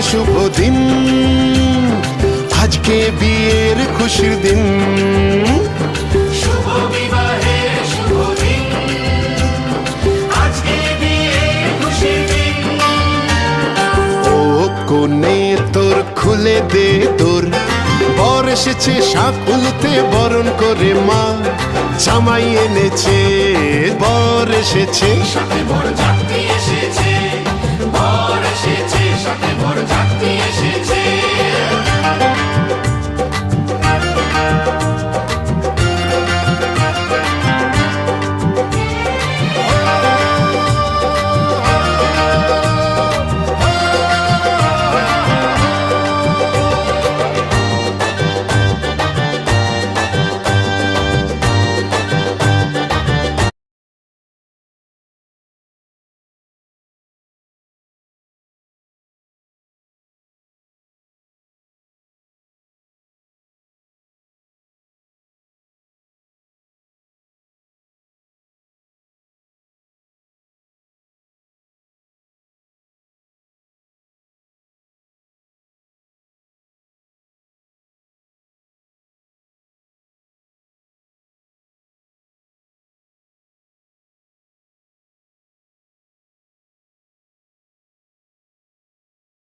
শুভ দিন, আজকে বিয়ের খুশির দিন। শুভ বিবাহের শুভ দিন, আজকে বিয়ের খুশির দিন। ও কোনে তোর খুলে দে তোর, বর এসেছে সাকুলতে বরণ করে মা, জামাই এনেছে বর এসেছে, সাথে বর যাত্রী এসেছে, বর এসেছে সাথে বর যাত্রী